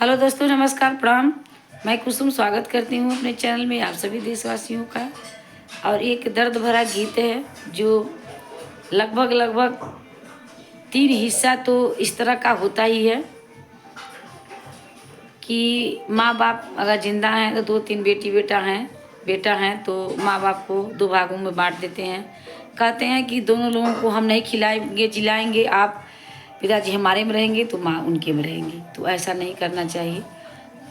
Hello दोस्तों, नमस्कार, प्रणाम। मैं कुसुम स्वागत करती हूँ अपने चैनल में आप सभी देशवासियों का। और एक दर्द भरा गीत है जो लगभग 3 हिस्सा तो इस तरह का होता ही है कि माँ बाप अगर जिंदा हैं तो 2-3 बेटा हैं तो माँ बाप को 2 भागों में बांट देते हैं। कहते हैं कि दोनों लोगों को हम नहीं खिलाएंगे जिलाएंगे, आप पिताजी हमारे में रहेंगे तो माँ उनके में रहेंगी। तो ऐसा नहीं करना चाहिए,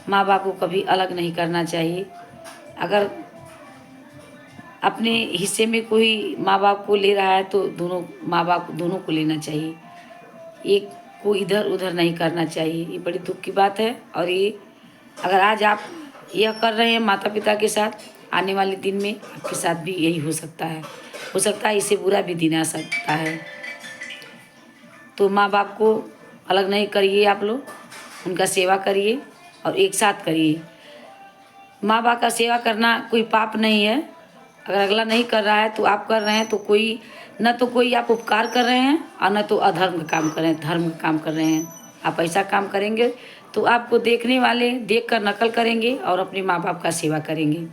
माँ बाप को कभी अलग नहीं करना चाहिए। अगर अपने हिस्से में कोई माँ बाप को ले रहा है तो दोनों माँ बाप दोनों को लेना चाहिए, एक को इधर उधर नहीं करना चाहिए। ये बड़ी दुख की बात है। और ये अगर आज आप यह कर रहे हैं माता पिता के साथ, आने वाले दिन में आपके साथ भी यही हो सकता है इससे बुरा भी दिन आ सकता है। तो माँ बाप को अलग नहीं करिए, आप लोग उनका सेवा करिए और एक साथ करिए। माँ बाप का सेवा करना कोई पाप नहीं है। अगर अगला नहीं कर रहा है तो आप कर रहे हैं तो कोई आप उपकार कर रहे हैं और न तो अधर्म का काम कर रहे हैं, धर्म का काम कर रहे हैं। आप ऐसा काम करेंगे तो आपको देखने वाले देख कर नकल करेंगे और अपने माँ बाप का सेवा करेंगे।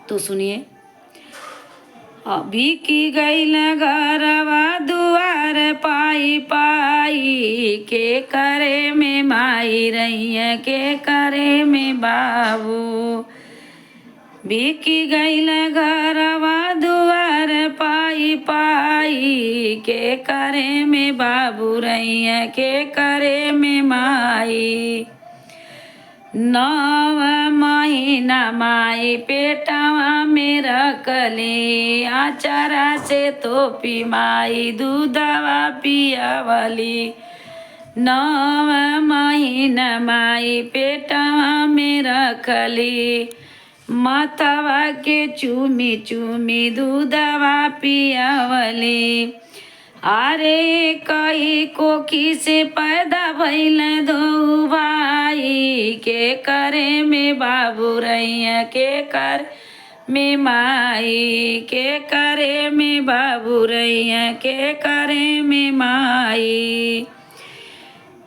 तो सुनिए। अभी की गईल घरवा दुआर पाई पाई, के करे में माई रही है, के करे में बाबू। बिकी गईल घरवा दुआर पाई पाई, के करे में बाबू रही है, के करे में माई। 9 महीना माई पेटवा में रखली, आचारा से तोपी माई दूधवा पियावली। 9 महीना माई पेटवा में रखली, माथवा के चूमी चूमी दूधवा पियावली। अरे कई कोखी से पैदा भइल 2 भाई, के करे में बाबू रही, के कर में माई, के करे में बाबू रही, के करे में माई।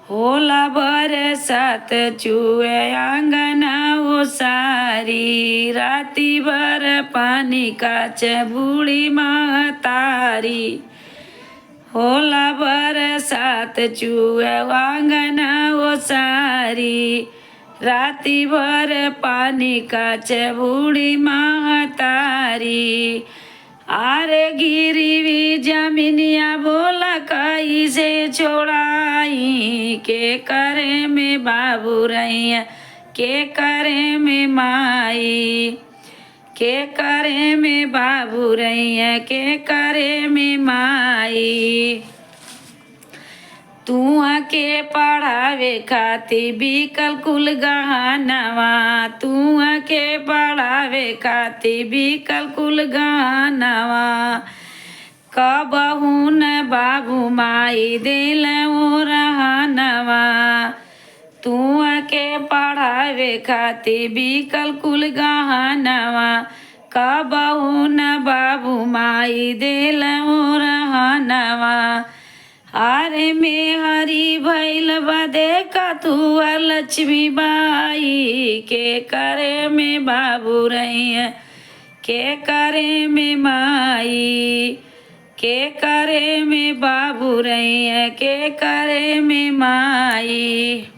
होला बरसात चुए आंगना ओसारी, राती भर पानी काच बूढ़ी महतारी। होला बरसात चुए आंगना ओसारी, राती भर पानी काच बूढ़ी महतारी। आरे गिरी जमीनिया बोला कैसे छोड़ाई, के करे में बाबू रही, के करे में माई, के करे में बाबू रही, के करे में माई। तू के पढ़ावे खातिर बिकल कुल गहनवा, तू के पढ़ावे खातिर बिकल कुल गहनवा। कबहू न बाबू माई दिल ओ रहनवा, तू के पढ़ावे खातिर बिकल कुल गहनवा। कबहू न बाबू माई दिल ओ रहनवा। अरे मेहरी भैल बदे का तू लक्ष्मी बाई, के करे में बाबू रही, के करे में माई, के करे में बाबू रही, के करे में माई।